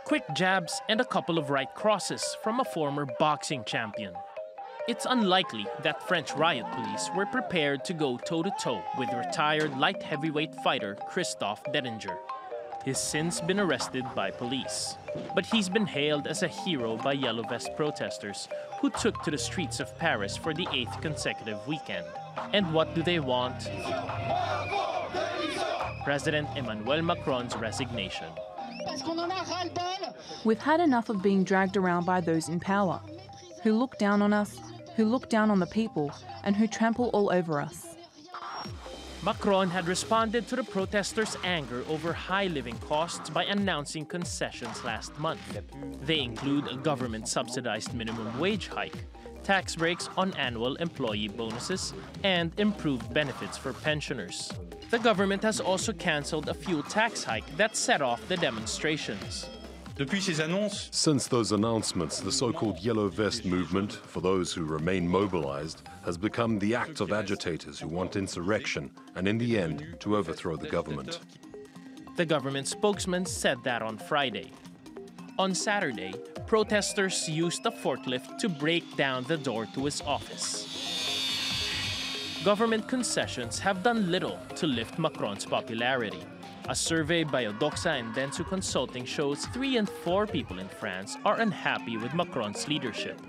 quick jabs and a couple of right crosses from a former boxing champion. It's unlikely that French riot police were prepared to go toe-to-toe with retired light heavyweight fighter Christophe Bettinger. He's since been arrested by police, but he's been hailed as a hero by Yellow Vest protesters who took to the streets of Paris for the 8th consecutive weekend. And what do they want? President Emmanuel Macron's resignation. We've had enough of being dragged around by those in power, who look down on us, who look down on the people, and who trample all over us. Macron had responded to the protesters' anger over high living costs by announcing concessions last month. They include a government-subsidized minimum wage hike, tax breaks on annual employee bonuses, and improved benefits for pensioners. The government has also cancelled a fuel tax hike that set off the demonstrations. Since those announcements, the so-called Yellow Vest movement, for those who remain mobilized, has become the act of agitators who want insurrection and, in the end, to overthrow the government. The government spokesman said that on Friday. On Saturday, protesters used a forklift to break down the door to his office. Government concessions have done little to lift Macron's popularity. A survey by Odoxa and Dentsu Consulting shows 3 in 4 people in France are unhappy with Macron's leadership.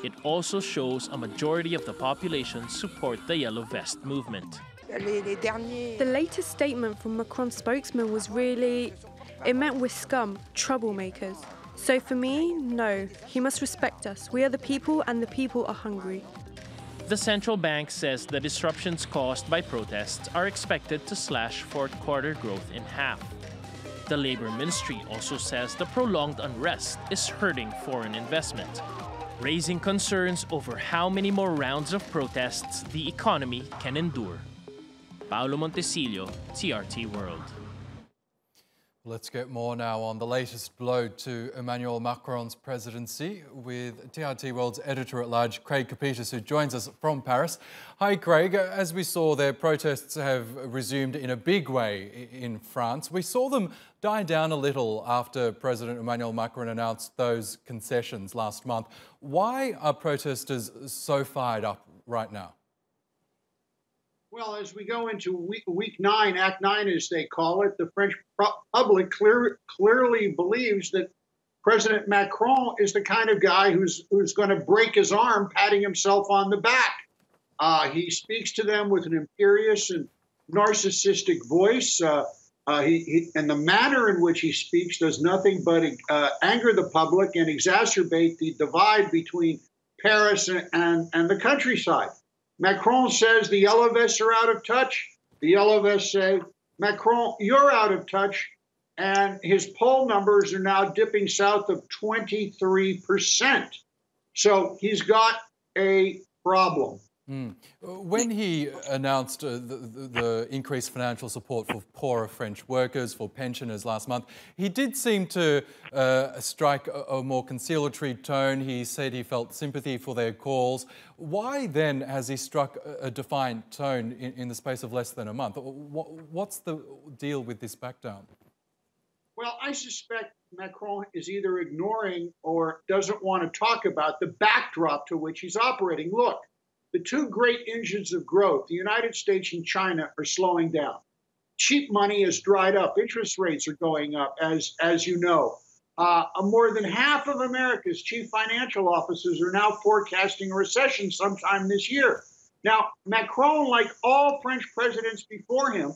It also shows a majority of the population support the Yellow Vest movement. The latest statement from Macron's spokesman was really, it meant we're scum, troublemakers. So for me, no, he must respect us. We are the people and the people are hungry. The central bank says the disruptions caused by protests are expected to slash fourth quarter growth in half. The Labor Ministry also says the prolonged unrest is hurting foreign investment, raising concerns over how many more rounds of protests the economy can endure. Paolo Montecillo, TRT World. Let's get more now on the latest blow to Emmanuel Macron's presidency with TRT World's editor-at-large, Craig Copetas, who joins us from Paris. Hi, Craig. As we saw, their protests have resumed in a big way in France. We saw them die down a little after President Emmanuel Macron announced those concessions last month. Why are protesters so fired up right now? Well, as we go into week 9, Act 9 as they call it, the French public clearly believes that President Macron is the kind of guy who's going to break his arm patting himself on the back. He speaks to them with an imperious and narcissistic voice, and the manner in which he speaks does nothing but anger the public and exacerbate the divide between Paris and the countryside. Macron says the Yellow Vests are out of touch. The Yellow Vests say, Macron, you're out of touch. And his poll numbers are now dipping south of 23%. So he's got a problem. When he announced the increased financial support for poorer French workers, for pensioners last month, he did seem to strike a more conciliatory tone. He said he felt sympathy for their calls. Why then has he struck a defiant tone in the space of less than a month? What's the deal with this backdown? Well, I suspect Macron is either ignoring or doesn't want to talk about the backdrop to which he's operating. Look, the two great engines of growth, the United States and China, are slowing down. Cheap money has dried up. Interest rates are going up, as you know. More than half of America's chief financial officers are now forecasting a recession sometime this year. Now, Macron, like all French presidents before him,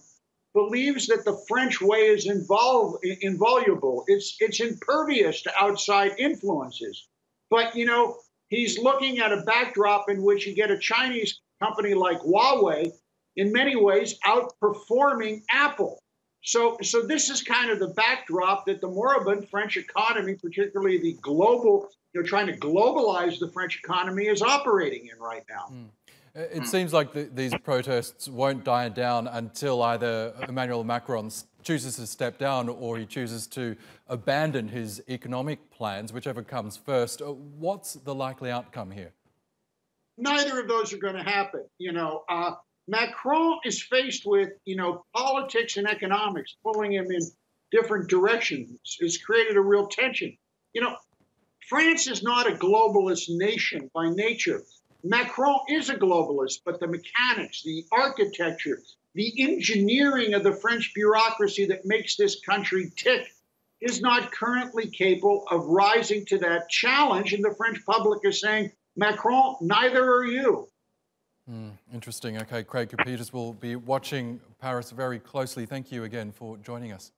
believes that the French way is inviolable. It's impervious to outside influences. But, you know, he's looking at a backdrop in which you get a Chinese company like Huawei, in many ways, outperforming Apple. So this is kind of the backdrop that the moribund French economy, particularly the global, trying to globalize the French economy, is operating in right now. It seems like these protests won't die down until either Emmanuel Macron chooses to step down or he chooses to abandon his economic plans, whichever comes first. What's the likely outcome here? Neither of those are going to happen. Macron is faced with, politics and economics pulling him in different directions has created a real tension. You know, France is not a globalist nation by nature. Macron is a globalist, but the mechanics, the architecture, the engineering of the French bureaucracy that makes this country tick is not currently capable of rising to that challenge. And the French public is saying, Macron, neither are you. Interesting. Okay, Craig Copetas will be watching Paris very closely. Thank you again for joining us.